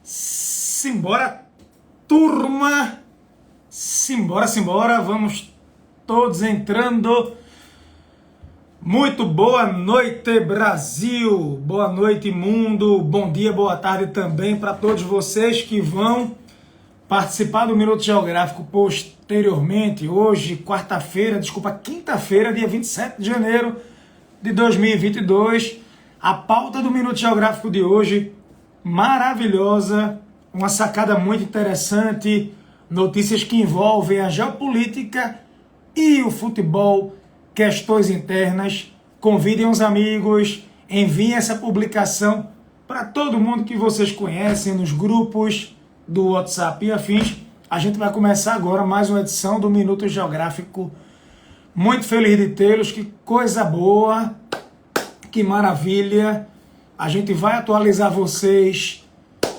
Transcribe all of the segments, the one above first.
Simbora, turma! Simbora, vamos todos entrando. Muito boa noite, Brasil! Boa noite, mundo! Bom dia, boa tarde também para todos vocês que vão participar do Minuto Geográfico posteriormente. Hoje, quinta-feira, dia 27 de janeiro de 2022. A pauta do Minuto Geográfico de hoje, maravilhosa, uma sacada muito interessante, notícias que envolvem a geopolítica e o futebol, questões internas. Convidem os amigos, enviem essa publicação para todo mundo que vocês conhecem, nos grupos do WhatsApp e afins. A gente vai começar agora mais uma edição do Minuto Geográfico. Muito feliz de tê-los, que coisa boa, que maravilha. A gente vai atualizar vocês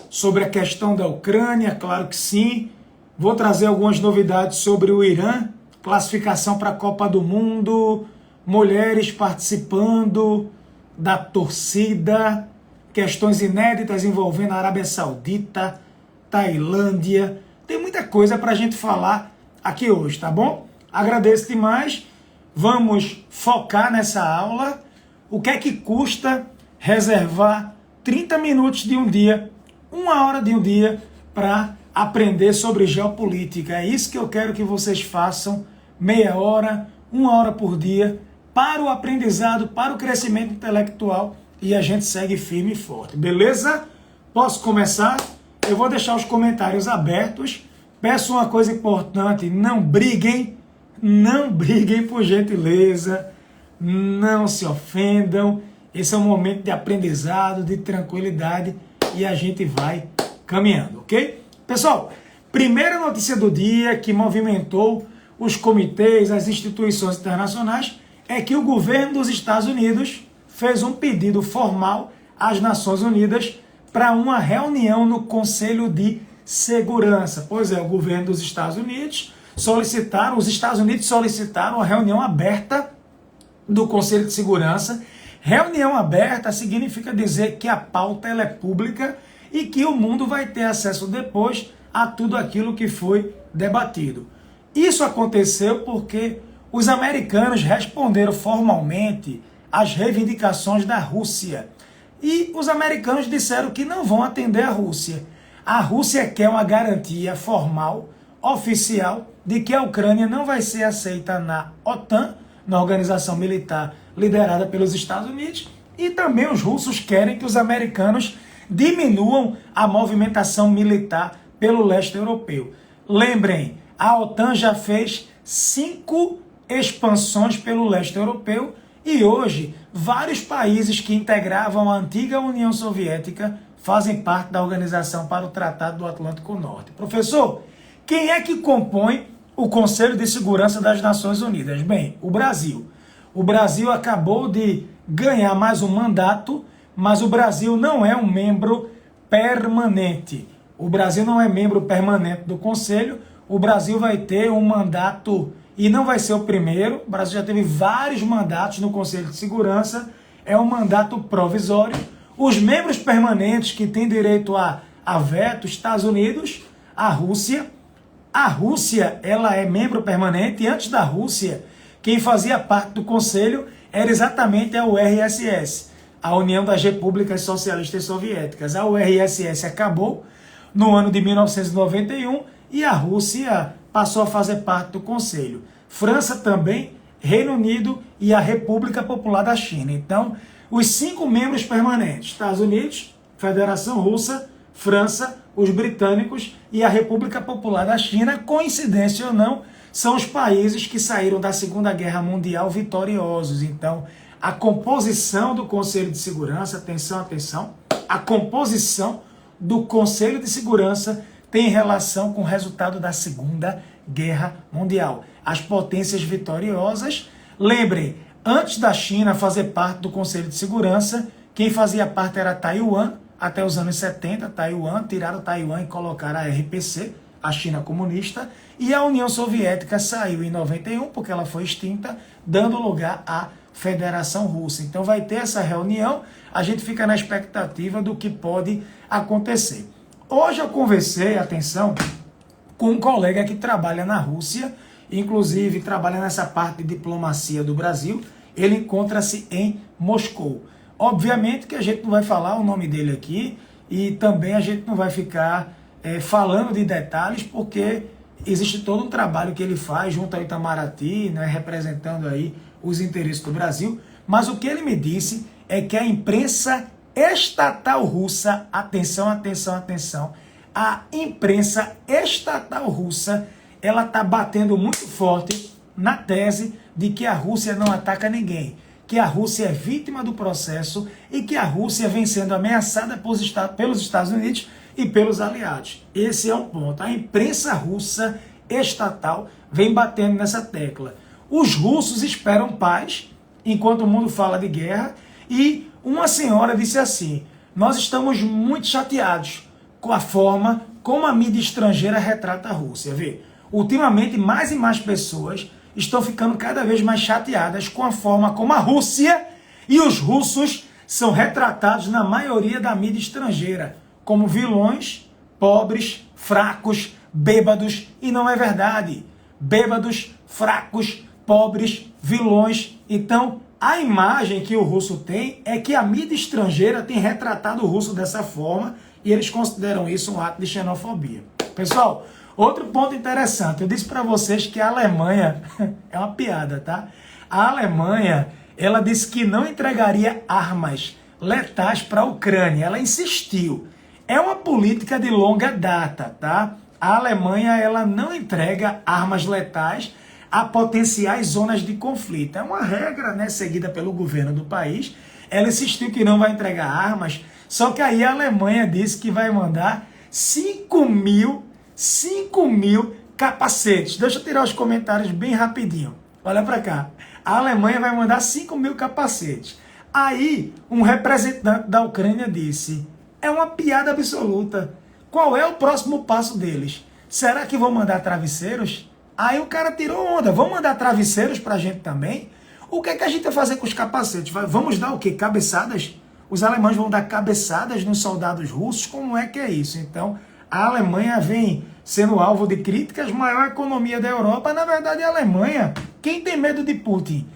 sobre a questão da Ucrânia, claro que sim. Vou trazer algumas novidades sobre o Irã, classificação para a Copa do Mundo, mulheres participando da torcida, questões inéditas envolvendo a Arábia Saudita, Tailândia. Tem muita coisa para a gente falar aqui hoje, tá bom? Agradeço demais. Vamos focar nessa aula. O que é que custa reservar 30 minutos de um dia, 1 hora de um dia, para aprender sobre geopolítica? É isso que eu quero que vocês façam, meia hora, 1 hora por dia, para o aprendizado, para o crescimento intelectual, e a gente segue firme e forte, beleza? Posso começar? Eu vou deixar os comentários abertos. Peço uma coisa importante, não briguem por gentileza, não se ofendam. Esse é um momento de aprendizado, de tranquilidade, e a gente vai caminhando, ok? Pessoal, primeira notícia do dia que movimentou os comitês, as instituições internacionais, é que o governo dos Estados Unidos fez um pedido formal às Nações Unidas para uma reunião no Conselho de Segurança. Pois é, o governo dos Estados Unidos os Estados Unidos solicitaram a reunião aberta do Conselho de Segurança. Reunião aberta significa dizer que a pauta ela é pública e que o mundo vai ter acesso depois a tudo aquilo que foi debatido. Isso aconteceu porque os americanos responderam formalmente às reivindicações da Rússia. E os americanos disseram que não vão atender a Rússia. A Rússia quer uma garantia formal, oficial, de que a Ucrânia não vai ser aceita na OTAN, na organização militar liderada pelos Estados Unidos, e também os russos querem que os americanos diminuam a movimentação militar pelo leste europeu. Lembrem, a OTAN já fez 5 expansões pelo leste europeu e hoje vários países que integravam a antiga União Soviética fazem parte da Organização para o Tratado do Atlântico Norte. Professor, quem é que compõe o Conselho de Segurança das Nações Unidas? Bem, o Brasil. O Brasil acabou de ganhar mais um mandato, mas o Brasil não é um membro permanente. O Brasil não é membro permanente do Conselho. O Brasil vai ter um mandato, e não vai ser o primeiro. O Brasil já teve vários mandatos no Conselho de Segurança. É um mandato provisório. Os membros permanentes que têm direito a veto, Estados Unidos, a Rússia. A Rússia, ela é membro permanente, e antes da Rússia, quem fazia parte do Conselho era exatamente a URSS, a União das Repúblicas Socialistas Soviéticas. A URSS acabou no ano de 1991 e a Rússia passou a fazer parte do Conselho. França também, Reino Unido e a República Popular da China. Então, os 5 membros permanentes, Estados Unidos, Federação Russa, França, os britânicos e a República Popular da China, coincidência ou não, são os países que saíram da Segunda Guerra Mundial vitoriosos. Então, a composição do Conselho de Segurança, atenção, a composição do Conselho de Segurança tem relação com o resultado da Segunda Guerra Mundial. As potências vitoriosas, lembrem, antes da China fazer parte do Conselho de Segurança, quem fazia parte era Taiwan. Até os anos 70, Taiwan, tiraram Taiwan e colocaram a RPC, a China comunista, e a União Soviética saiu em 91, porque ela foi extinta, dando lugar à Federação Russa. Então vai ter essa reunião, a gente fica na expectativa do que pode acontecer. Hoje eu conversei, atenção, com um colega que trabalha na Rússia, inclusive trabalha nessa parte de diplomacia do Brasil. Ele encontra-se em Moscou. Obviamente que a gente não vai falar o nome dele aqui e também a gente não vai ficar falando de detalhes, porque existe todo um trabalho que ele faz junto ao Itamaraty, né, representando aí os interesses do Brasil. Mas o que ele me disse é que a imprensa estatal russa, atenção, atenção, atenção, a imprensa estatal russa, ela está batendo muito forte na tese de que a Rússia não ataca ninguém, que a Rússia é vítima do processo e que a Rússia vem sendo ameaçada pelos Estados Unidos e pelos aliados. Esse é um ponto. A imprensa russa estatal vem batendo nessa tecla. Os russos esperam paz, enquanto o mundo fala de guerra, e uma senhora disse assim: nós estamos muito chateados com a forma como a mídia estrangeira retrata a Rússia. Vê, ultimamente mais e mais pessoas estão ficando cada vez mais chateadas com a forma como a Rússia e os russos são retratados na maioria da mídia estrangeira como vilões, pobres, fracos, bêbados, e não é verdade. Bêbados, fracos, pobres, vilões. Então, a imagem que o russo tem é que a mídia estrangeira tem retratado o russo dessa forma e eles consideram isso um ato de xenofobia. Pessoal, outro ponto interessante, eu disse para vocês que a Alemanha, é uma piada, tá? A Alemanha, ela disse que não entregaria armas letais para a Ucrânia, ela insistiu. É uma política de longa data, tá? A Alemanha, ela não entrega armas letais a potenciais zonas de conflito. É uma regra, né, seguida pelo governo do país. Ela insistiu que não vai entregar armas, só que aí a Alemanha disse que vai mandar 5 mil capacetes. Deixa eu tirar os comentários bem rapidinho. Olha para cá. A Alemanha vai mandar 5 mil capacetes. Aí, um representante da Ucrânia disse: é uma piada absoluta. Qual é o próximo passo deles? Será que vão mandar travesseiros? Aí o cara tirou onda. Vão mandar travesseiros pra gente também? O que é que a gente vai fazer com os capacetes? Vamos dar o quê? Cabeçadas? Os alemães vão dar cabeçadas nos soldados russos? Como é que é isso? Então, a Alemanha vem sendo alvo de críticas, maior economia da Europa. Na verdade, a Alemanha, quem tem medo de Putin?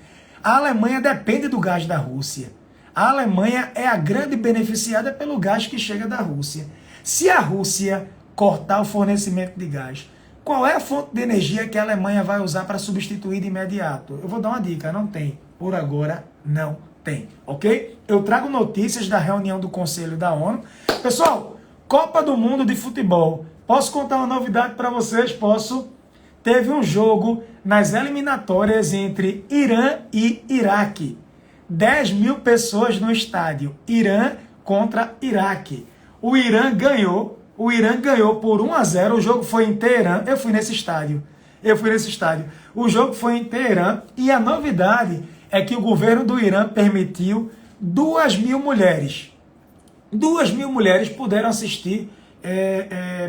A Alemanha depende do gás da Rússia. A Alemanha é a grande beneficiada pelo gás que chega da Rússia. Se a Rússia cortar o fornecimento de gás, qual é a fonte de energia que a Alemanha vai usar para substituir de imediato? Eu vou dar uma dica, não tem. Por agora, não tem, ok? Eu trago notícias da reunião do Conselho da ONU. Pessoal, Copa do Mundo de Futebol. Posso contar uma novidade para vocês? Posso? Teve um jogo nas eliminatórias entre Irã e Iraque. 10 mil pessoas no estádio. Irã contra Iraque. O Irã ganhou por 1-0. O jogo foi em Teherã. Eu fui nesse estádio. O jogo foi em Teherã. E a novidade é que o governo do Irã permitiu 2 mil mulheres. 2 mil mulheres puderam assistir,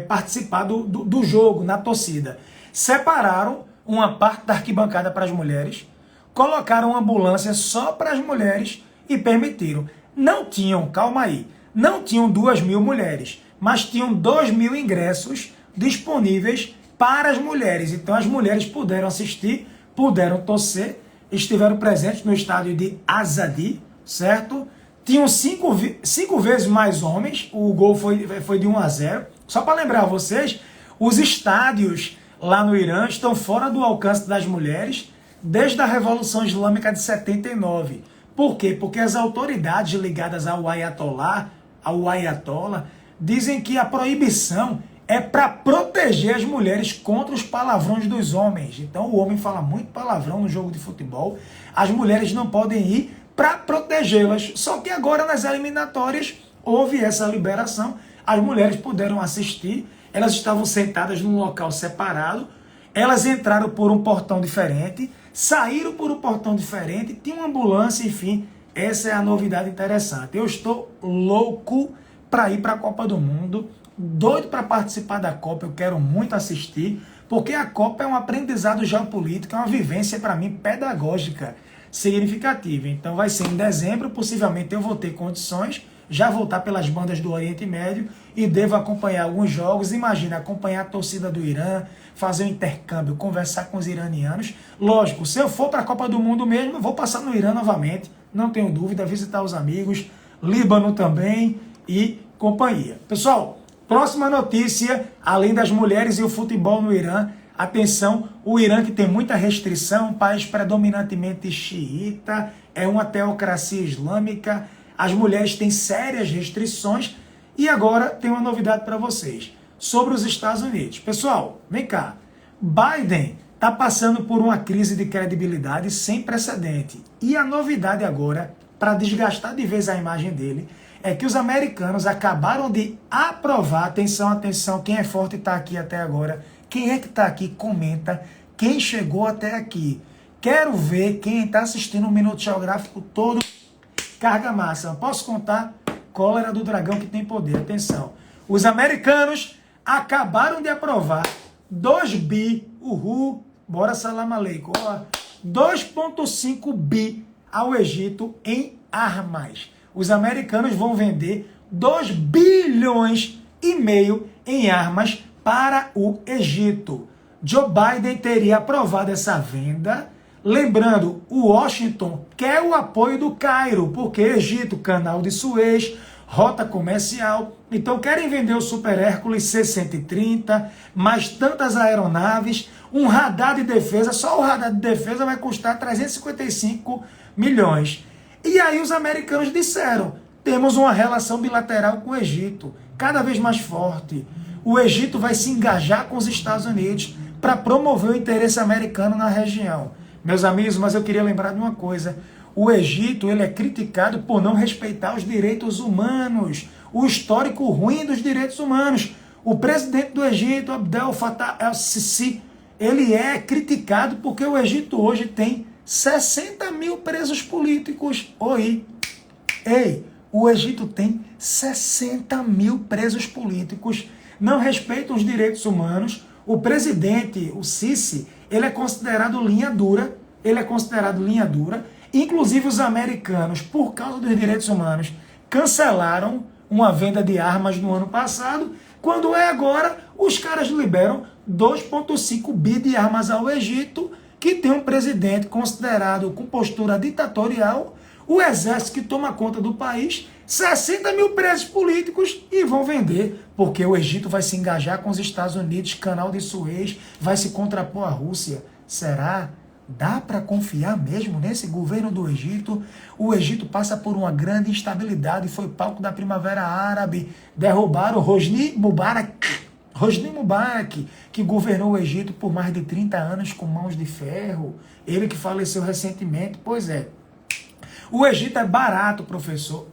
participar do jogo, na torcida. Separaram uma parte da arquibancada para as mulheres, colocaram uma ambulância só para as mulheres e permitiram. Não tinham 2 mil mulheres, mas tinham 2 mil ingressos disponíveis para as mulheres. Então as mulheres puderam assistir, puderam torcer, estiveram presentes no estádio de Azadi, certo? Tinham 5 vezes mais homens, o gol foi de 1-0. Só para lembrar vocês, os estádios lá no Irã estão fora do alcance das mulheres desde a Revolução Islâmica de 79. Por quê? Porque as autoridades ligadas ao Ayatollah, dizem que a proibição é para proteger as mulheres contra os palavrões dos homens. Então o homem fala muito palavrão no jogo de futebol, as mulheres não podem ir para protegê-las. Só que agora nas eliminatórias houve essa liberação, as mulheres puderam assistir, elas estavam sentadas num local separado, elas entraram por um portão diferente, saíram por um portão diferente, tinha uma ambulância, enfim, essa é a novidade interessante. Eu estou louco para ir para a Copa do Mundo, doido para participar da Copa, eu quero muito assistir, porque a Copa é um aprendizado geopolítico, é uma vivência para mim pedagógica significativa. Então vai ser em dezembro, possivelmente eu vou ter condições, já vou estar pelas bandas do Oriente Médio e devo acompanhar alguns jogos. Imagina, acompanhar a torcida do Irã, fazer um intercâmbio, conversar com os iranianos. Lógico, se eu for para a Copa do Mundo mesmo, eu vou passar no Irã novamente, não tenho dúvida, visitar os amigos, Líbano também e companhia. Pessoal, próxima notícia, além das mulheres e o futebol no Irã, atenção, o Irã que tem muita restrição, um país predominantemente xiita, é uma teocracia islâmica, as mulheres têm sérias restrições e agora tem uma novidade para vocês sobre os Estados Unidos. Pessoal, vem cá, Biden está passando por uma crise de credibilidade sem precedente e a novidade agora, para desgastar de vez a imagem dele, é que os americanos acabaram de aprovar, atenção, atenção, quem é forte está aqui até agora, quem é que está aqui, comenta, quem chegou até aqui. Quero ver quem está assistindo o Minuto Geográfico todo, carga massa. Posso contar? Cólera do dragão que tem poder, atenção. Os americanos acabaram de aprovar 2 bi, bora salam aleikum, 2,5 bi ao Egito em armas. Os americanos vão vender 2 bilhões e meio em armas para o Egito. Joe Biden teria aprovado essa venda. Lembrando, o Washington quer o apoio do Cairo, porque Egito, canal de Suez, rota comercial. Então querem vender o Super Hércules C-130, mais tantas aeronaves, um radar de defesa, só o radar de defesa vai custar 355 milhões. E aí os americanos disseram, temos uma relação bilateral com o Egito, cada vez mais forte. O Egito vai se engajar com os Estados Unidos para promover o interesse americano na região. Meus amigos, mas eu queria lembrar de uma coisa. O Egito ele é criticado por não respeitar os direitos humanos, o histórico ruim dos direitos humanos. O presidente do Egito, Abdel Fattah el-Sisi, ele é criticado porque o Egito hoje tem 60 mil presos políticos. O Egito tem 60 mil presos políticos, não respeitam os direitos humanos. O presidente, o Sisi, ele é considerado linha dura, Inclusive os americanos, por causa dos direitos humanos, cancelaram uma venda de armas no ano passado, quando é agora, os caras liberam 2,5 bi de armas ao Egito, que tem um presidente considerado com postura ditatorial, o exército que toma conta do país, 60 mil presos políticos e vão vender, porque o Egito vai se engajar com os Estados Unidos, canal de Suez, vai se contrapor à Rússia. Será? Dá para confiar mesmo nesse governo do Egito? O Egito passa por uma grande instabilidade, foi palco da Primavera Árabe, derrubaram Hosni Mubarak, que governou o Egito por mais de 30 anos com mãos de ferro, ele que faleceu recentemente. Pois é, o Egito é barato, professor.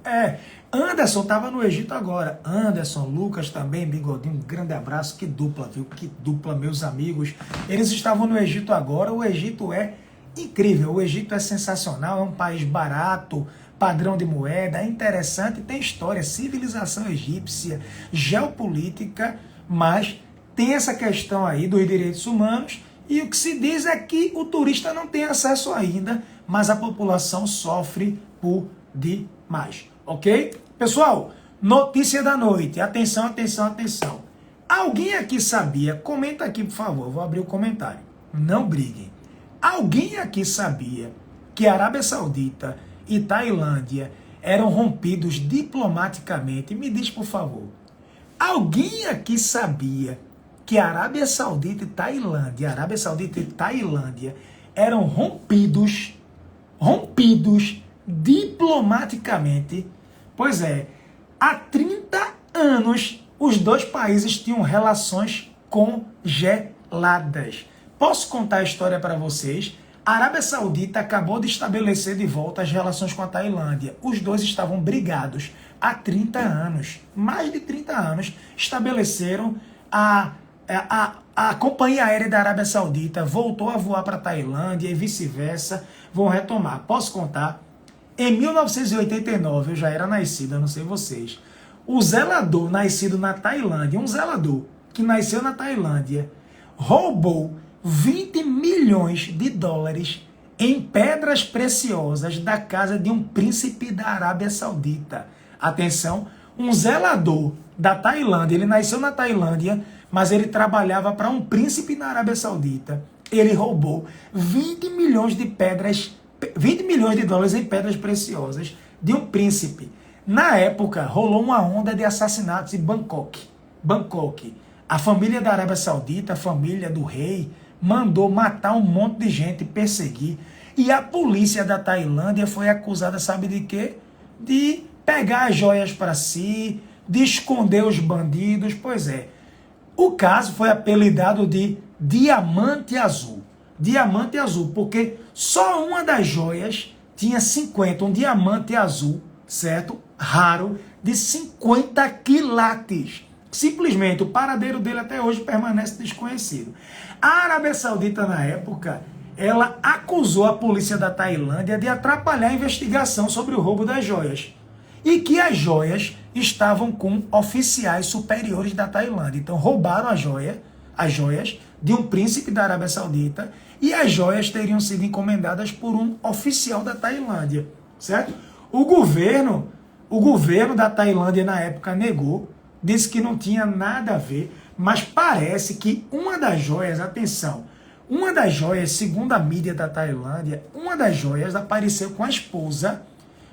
Anderson estava no Egito agora. Anderson, Lucas também, Bigodinho, um grande abraço. Que dupla, viu? Que dupla, meus amigos. Eles estavam no Egito agora. O Egito é incrível. O Egito é sensacional. É um país barato, padrão de moeda, é interessante, tem história, civilização egípcia, geopolítica, mas tem essa questão aí dos direitos humanos. E o que se diz é que o turista não tem acesso ainda, mas a população sofre por demais. Ok? Pessoal, notícia da noite. Atenção, atenção, atenção. Alguém aqui sabia? Comenta aqui, por favor. Eu vou abrir o comentário. Não briguem. Alguém aqui sabia que a Arábia Saudita e Tailândia eram rompidos diplomaticamente? Me diz, por favor. Alguém aqui sabia que a Arábia Saudita e Tailândia eram rompidos diplomaticamente? Pois é, há 30 anos os dois países tinham relações congeladas. Posso contar a história para vocês? A Arábia Saudita acabou de estabelecer de volta as relações com a Tailândia. Os dois estavam brigados há 30 anos. Mais de 30 anos estabeleceram a companhia aérea da Arábia Saudita voltou a voar para a Tailândia e vice-versa, vão retomar. Posso contar? Em 1989, eu já era nascido, eu não sei vocês, o zelador nascido na Tailândia, um zelador que nasceu na Tailândia, roubou 20 milhões de dólares em pedras preciosas da casa de um príncipe da Arábia Saudita. atenção, um zelador da Tailândia, ele nasceu na Tailândia, mas ele trabalhava para um príncipe na Arábia Saudita. Ele roubou 20 milhões de dólares em pedras preciosas de um príncipe. Na época, rolou uma onda de assassinatos em Bangkok. A família da Arábia Saudita, a família do rei, mandou matar um monte de gente, perseguir. E a polícia da Tailândia foi acusada, sabe de quê? De pegar as joias para si, de esconder os bandidos. Pois é, o caso foi apelidado de Diamante Azul. Diamante Azul, porque só uma das joias tinha 50, um diamante azul, certo? Raro, de 50 quilates. Simplesmente, o paradeiro dele até hoje permanece desconhecido. A Arábia Saudita, na época, ela acusou a polícia da Tailândia de atrapalhar a investigação sobre o roubo das joias. E que as joias estavam com oficiais superiores da Tailândia. Então, roubaram as joias de um príncipe da Arábia Saudita, e as joias teriam sido encomendadas por um oficial da Tailândia, certo? O governo da Tailândia, na época, negou, disse que não tinha nada a ver, mas parece que uma das joias, atenção, uma das joias, segundo a mídia da Tailândia, uma das joias apareceu com a esposa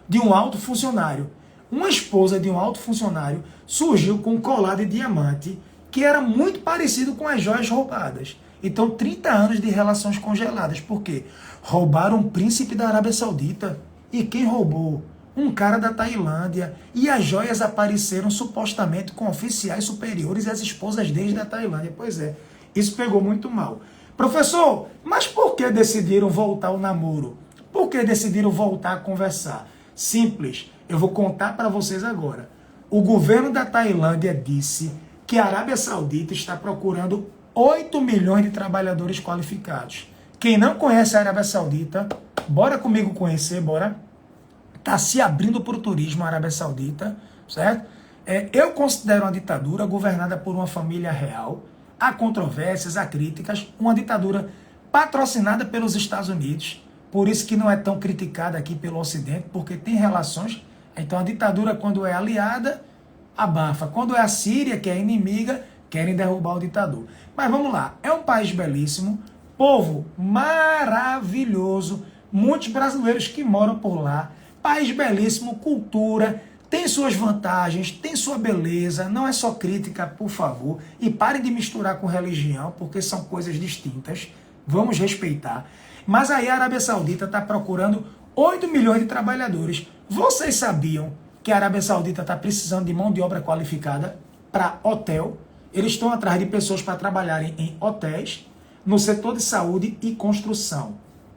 de um alto funcionário. Uma esposa de um alto funcionário surgiu com um colar de diamante que era muito parecido com as joias roubadas. Então, 30 anos de relações congeladas. Por quê? Roubaram um príncipe da Arábia Saudita. E quem roubou? Um cara da Tailândia. E as joias apareceram supostamente com oficiais superiores e as esposas deles da Tailândia. Pois é, isso pegou muito mal. Professor, mas por que decidiram voltar ao namoro? Por que decidiram voltar a conversar? Simples, eu vou contar para vocês agora. O governo da Tailândia disse que a Arábia Saudita está procurando 8 milhões de trabalhadores qualificados. Quem não conhece a Arábia Saudita, bora comigo conhecer, bora. Está se abrindo para o turismo a Arábia Saudita, certo? Eu considero uma ditadura governada por uma família real. Há controvérsias, há críticas. Uma ditadura patrocinada pelos Estados Unidos. Por isso que não é tão criticada aqui pelo Ocidente, porque tem relações. Então a ditadura, quando é aliada, abafa. Quando é a Síria, que é inimiga, querem derrubar o ditador. Mas vamos lá, é um país belíssimo, povo maravilhoso, muitos brasileiros que moram por lá, país belíssimo, cultura, tem suas vantagens, tem sua beleza, não é só crítica, por favor, e parem de misturar com religião, porque são coisas distintas, vamos respeitar. Mas aí a Arábia Saudita está procurando 8 milhões de trabalhadores. Vocês sabiam que a Arábia Saudita está precisando de mão de obra qualificada para hotel? Eles estão atrás de pessoas para trabalharem em hotéis, no setor de saúde e construção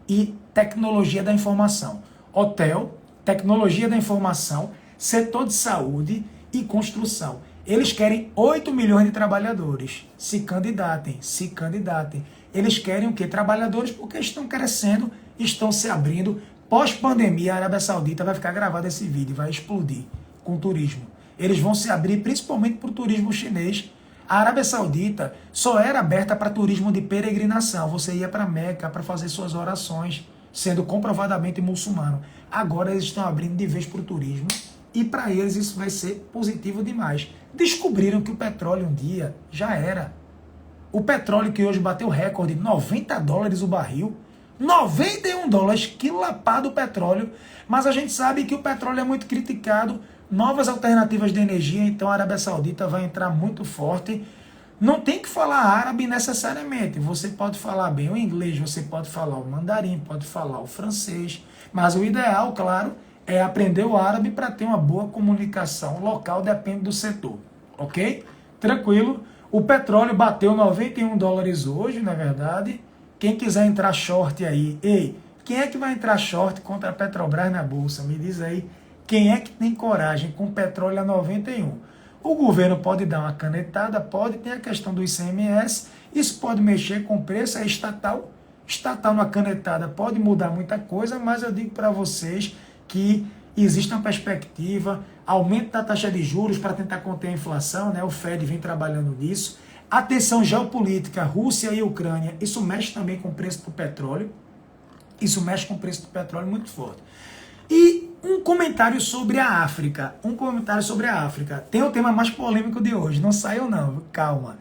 e tecnologia da informação. Hotel, tecnologia da informação, setor de saúde e construção. Eles querem 8 milhões de trabalhadores. Se candidatem. Eles querem o quê? Trabalhadores porque estão crescendo, estão se abrindo. Pós-pandemia, a Arábia Saudita vai ficar gravado esse vídeo, vai explodir com turismo. Eles vão se abrir principalmente para o turismo chinês. A Arábia Saudita só era aberta para turismo de peregrinação. Você ia para Meca para fazer suas orações, sendo comprovadamente muçulmano. Agora eles estão abrindo de vez para o turismo e para eles isso vai ser positivo demais. Descobriram que o petróleo um dia já era. O petróleo que hoje bateu recorde, $90 o barril, 91 dólares, que lapado o petróleo, mas a gente sabe que o petróleo é muito criticado, novas alternativas de energia, então a Arábia Saudita vai entrar muito forte. Não tem que falar árabe necessariamente, você pode falar bem o inglês, você pode falar o mandarim, pode falar o francês, mas o ideal, claro, é aprender o árabe para ter uma boa comunicação local, depende do setor, ok? Tranquilo, o petróleo bateu 91 dólares hoje, na verdade. Quem quiser entrar short aí, ei, quem é que vai entrar short contra a Petrobras na bolsa? Me diz aí, quem é que tem coragem com petróleo a 91? O governo pode dar uma canetada, pode, tem a questão do ICMS, isso pode mexer com o preço, é estatal. Estatal numa canetada pode mudar muita coisa, mas eu digo para vocês que existe uma perspectiva, aumento da taxa de juros para tentar conter a inflação, né? O Fed vem trabalhando nisso. A tensão geopolítica, Rússia e Ucrânia, isso mexe também com o preço do petróleo. Isso mexe com o preço do petróleo muito forte. E Um comentário sobre a África. Tem o tema mais polêmico de hoje. Não saiu não, calma.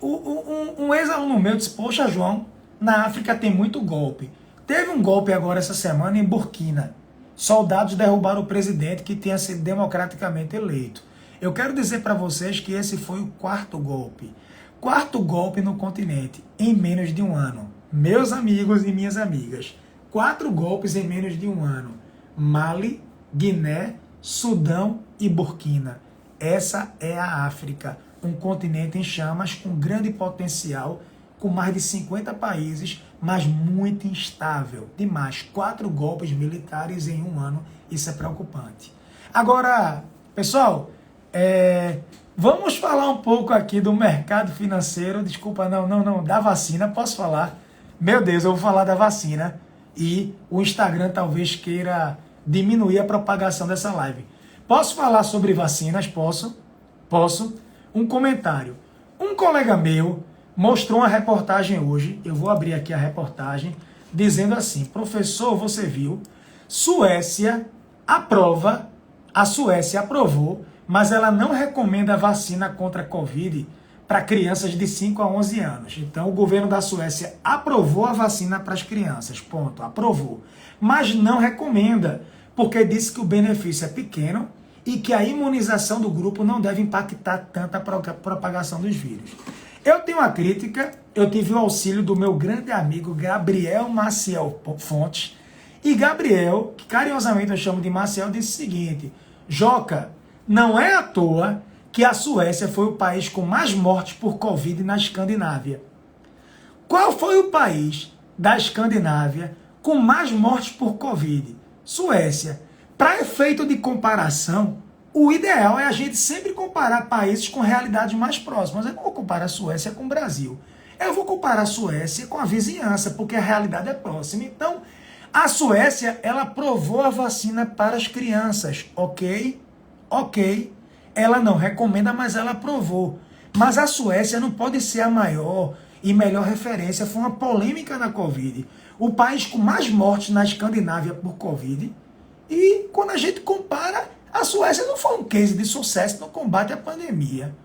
Um ex-aluno meu disse, poxa, João, na África tem muito golpe. Teve um golpe agora essa semana em Burkina. Soldados derrubaram o presidente que tinha sido democraticamente eleito. Eu quero dizer para vocês que esse foi o quarto golpe. Quarto golpe no continente, em menos de um ano. Meus amigos e minhas amigas. 4 golpes em menos de um ano. Mali, Guiné, Sudão e Burkina. Essa é a África, um continente em chamas com grande potencial, com mais de 50 países, mas muito instável. Demais, 4 golpes militares em um ano, isso é preocupante. Agora, pessoal, vamos falar um pouco aqui do mercado financeiro, desculpa, não, da vacina, posso falar? Meu Deus, eu vou falar da vacina. E o Instagram talvez queira diminuir a propagação dessa live. Posso falar sobre vacinas? Posso. Um comentário. Um colega meu mostrou uma reportagem hoje, eu vou abrir aqui a reportagem, dizendo assim, professor, você viu, a Suécia aprovou, mas ela não recomenda a vacina contra a Covid para crianças de 5 a 11 anos. Então, o governo da Suécia aprovou a vacina para as crianças, ponto, aprovou. Mas não recomenda, porque disse que o benefício é pequeno e que a imunização do grupo não deve impactar tanto a propagação dos vírus. Eu tenho uma crítica, eu tive o auxílio do meu grande amigo Gabriel Maciel Fontes, e Gabriel, que carinhosamente eu chamo de Maciel, disse o seguinte, Joca, não é à toa que a Suécia foi o país com mais mortes por Covid na Escandinávia. Qual foi o país da Escandinávia com mais mortes por Covid? Suécia. Para efeito de comparação, o ideal é a gente sempre comparar países com realidades mais próximas. Eu não vou comparar a Suécia com o Brasil. Eu vou comparar a Suécia com a vizinhança, porque a realidade é próxima. Então, a Suécia, ela aprovou a vacina para as crianças, ok? Ok. Ela não recomenda, mas ela aprovou. Mas a Suécia não pode ser a maior e melhor referência. Foi uma polêmica na Covid. O país com mais mortes na Escandinávia por Covid. E quando a gente compara, a Suécia não foi um case de sucesso no combate à pandemia.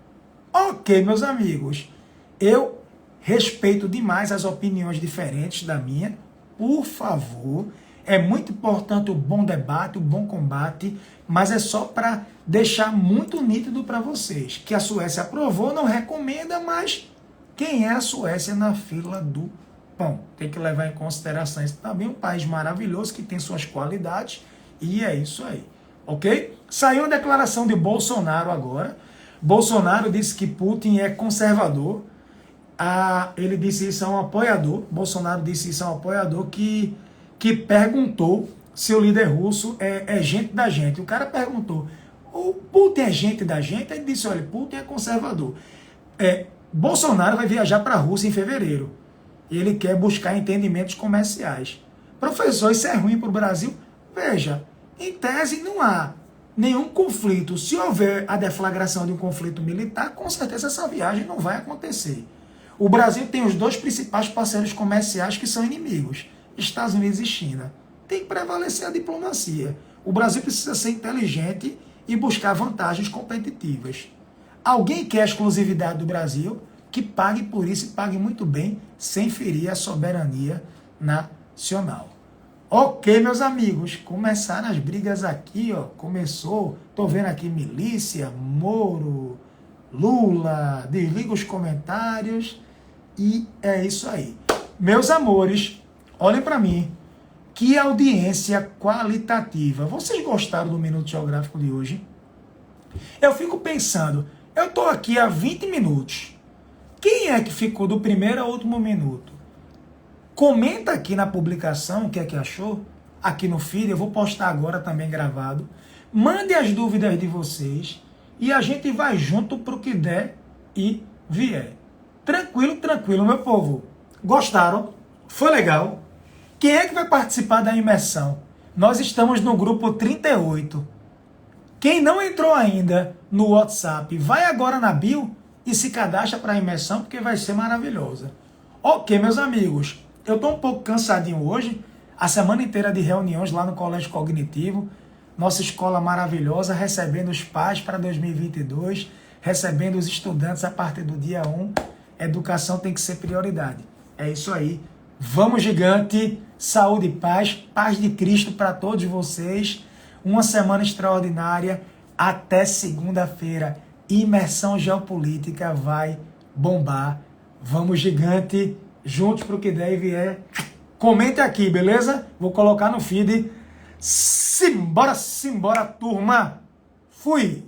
Ok, meus amigos. Eu respeito demais as opiniões diferentes da minha. Por favor. É muito importante o bom debate, o bom combate, mas é só para deixar muito nítido para vocês que a Suécia aprovou, não recomenda, mas quem é a Suécia na fila do pão? Tem que levar em consideração isso também, um país maravilhoso que tem suas qualidades, e é isso aí, ok? Saiu a declaração de Bolsonaro agora. Bolsonaro disse que Putin é conservador. Ele disse isso a um apoiador, Bolsonaro disse isso a um apoiador que perguntou se o líder russo é gente da gente. O cara perguntou, o Putin é gente da gente? Ele disse, olha, Putin é conservador. Bolsonaro vai viajar para a Rússia em fevereiro. E ele quer buscar entendimentos comerciais. Professor, isso é ruim para o Brasil? Veja, em tese não há nenhum conflito. Se houver a deflagração de um conflito militar, com certeza essa viagem não vai acontecer. O Brasil tem os 2 principais parceiros comerciais que são inimigos, Estados Unidos e China. Tem que prevalecer a diplomacia. O Brasil precisa ser inteligente e buscar vantagens competitivas. Alguém quer a exclusividade do Brasil, que pague por isso e pague muito bem, sem ferir a soberania nacional. Ok, meus amigos, começaram as brigas aqui, ó. Começou, tô vendo aqui milícia, Moro, Lula, desliga os comentários e é isso aí. Meus amores, olhem para mim, que audiência qualitativa. Vocês gostaram do Minuto Geográfico de hoje? Eu fico pensando, eu estou aqui há 20 minutos. Quem é que ficou do primeiro ao último minuto? Comenta aqui na publicação o que é que achou, aqui no feed, eu vou postar agora também gravado. Mande as dúvidas de vocês e a gente vai junto para o que der e vier. Tranquilo, tranquilo, meu povo. Gostaram? Foi legal? Quem é que vai participar da imersão? Nós estamos no grupo 38. Quem não entrou ainda no WhatsApp, vai agora na bio e se cadastra para a imersão, porque vai ser maravilhosa. Ok, meus amigos, eu estou um pouco cansadinho hoje. A semana inteira de reuniões lá no Colégio Cognitivo, nossa escola maravilhosa, recebendo os pais para 2022, recebendo os estudantes a partir do dia 1. Educação tem que ser prioridade. É isso aí. Vamos gigante, saúde e paz, paz de Cristo para todos vocês. Uma semana extraordinária. Até segunda-feira. Imersão geopolítica vai bombar. Vamos gigante, juntos pro que der e vier. Comente aqui, beleza? Vou colocar no feed. Simbora, simbora, turma. Fui!